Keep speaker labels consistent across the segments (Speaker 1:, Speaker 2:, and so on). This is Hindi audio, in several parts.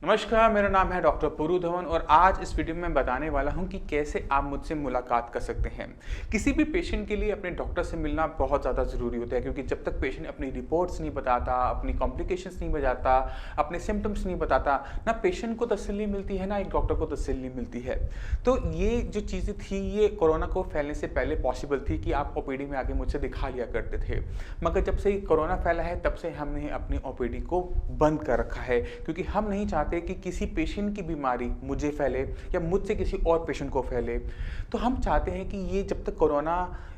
Speaker 1: नमस्कार, मेरा नाम है डॉक्टर पुरु धवन और आज इस वीडियो में मैं बताने वाला हूं कि कैसे आप मुझसे मुलाकात कर सकते हैं। किसी भी पेशेंट के लिए अपने डॉक्टर से मिलना बहुत ज़्यादा ज़रूरी होता है, क्योंकि जब तक पेशेंट अपनी रिपोर्ट्स नहीं बताता, अपनी कॉम्प्लिकेशंस नहीं बताता, अपने सिम्टम्स नहीं बताता, ना पेशेंट को तसल्ली मिलती है, ना एक डॉक्टर को तसल्ली मिलती है। तो ये जो चीज़ें थी, ये कोरोना को फैलने से पहले पॉसिबल थी कि आप ओपीडी में आके मुझसे दिखा लिया करते थे। मगर जब से कोरोना फैला है, तब से हमने अपनी ओपीडी को बंद कर रखा है, क्योंकि हम नहीं चाहते कि किसी पेशेंट की बीमारी मुझे फैले या मुझसे किसी और पेशेंट को फैले। तो हम चाहते हैं कि ये जब तक कोरोना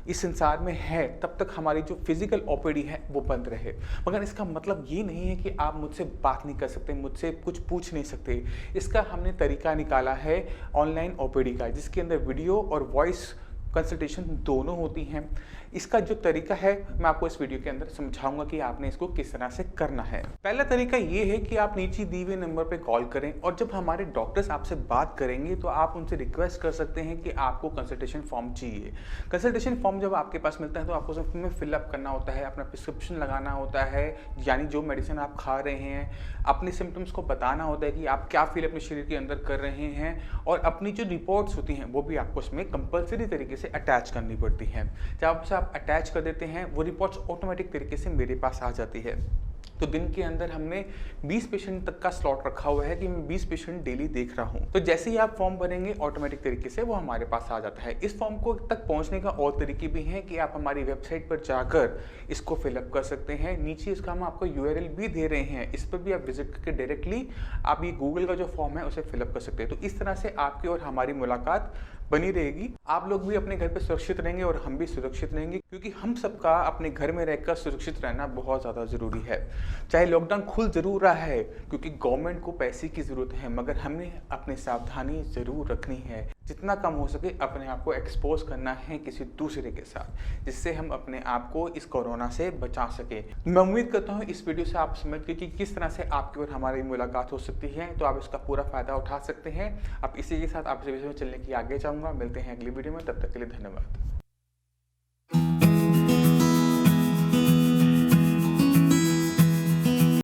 Speaker 1: इस संसार में है, तब तक हमारी जो फिजिकल ओपीडी है वो बंद रहे। मगर इसका मतलब ये नहीं है कि आप मुझसे बात नहीं कर सकते, मुझसे कुछ पूछ नहीं सकते। इसका हमने तरीका निकाला है ऑनलाइन ओपीडी का, जिसके अंदर वीडियो और वॉइस कंसल्टेशन दोनों होती हैं। इसका जो तरीका है मैं आपको इस वीडियो के अंदर समझाऊंगा कि आपने इसको किस तरह से करना है। पहला तरीका ये है कि आप नीचे दिए हुए नंबर पे कॉल करें और जब हमारे डॉक्टर्स आपसे बात करेंगे तो आप उनसे रिक्वेस्ट कर सकते हैं कि आपको कंसल्टेशन फॉर्म चाहिए। कंसल्टेशन फॉर्म जब आपके पास मिलता है तो आपको उसमें फिलअप करना होता है, अपना प्रिस्क्रिप्शन लगाना होता है, यानी जो मेडिसिन आप खा रहे हैं, अपने सिम्टम्स को बताना होता है कि आप क्या फील अपने शरीर के अंदर कर रहे हैं, और अपनी जो रिपोर्ट्स होती हैं वो भी आपको उसमें कंपल्सरी तरीके से अटैच करनी पड़ती हैं। जब आप अटैच कर देते हैं, वो रिपोर्ट्स ऑटोमेटिक तरीके से मेरे पास आ जाती है। तो दिन के अंदर हमने 20 पेशेंट तक का स्लॉट रखा हुआ है कि मैं 20 पेशेंट डेली देख रहा हूं। तो जैसे ही आप फॉर्म भरेंगे, ऑटोमेटिक तरीके से वो हमारे पास आ जाता है। इस फॉर्म को तक पहुंचने का और तरीके भी हैं कि आप हमारी वेबसाइट पर जाकर इसको फिलअप कर सकते हैं। नीचे इसका हम आपको URL भी दे रहे हैं, इस पर भी आप विजिट करके डायरेक्टली आप ये गूगल का जो फॉर्म है उसे फिलअप कर सकते हैं। तो इस तरह से आपकी और हमारी मुलाकात बनी रहेगी। आप लोग भी अपने घर पे सुरक्षित रहेंगे और हम भी सुरक्षित रहेंगे, क्योंकि हम सबका अपने घर में रहकर सुरक्षित रहना बहुत ज़्यादा ज़रूरी है। चाहे लॉकडाउन खुल ज़रूर रहा है, क्योंकि गवर्नमेंट को पैसे की ज़रूरत है, मगर हमने अपनी सावधानी ज़रूर रखनी है। जितना कम हो सके अपने आप को एक्सपोज करना है किसी दूसरे के साथ, जिससे हम अपने आप को इस कोरोना से बचा सके। मैं उम्मीद करता हूँ इस वीडियो से आप समझ गए कि किस तरह से आपकी और हमारी मुलाकात हो सकती है, तो आप इसका पूरा फ़ायदा उठा सकते हैं। अब इसी के साथ आपसे विषय में चलने की आगे जाऊँगा। मिलते हैं अगली वीडियो में, तब तक के लिए धन्यवाद।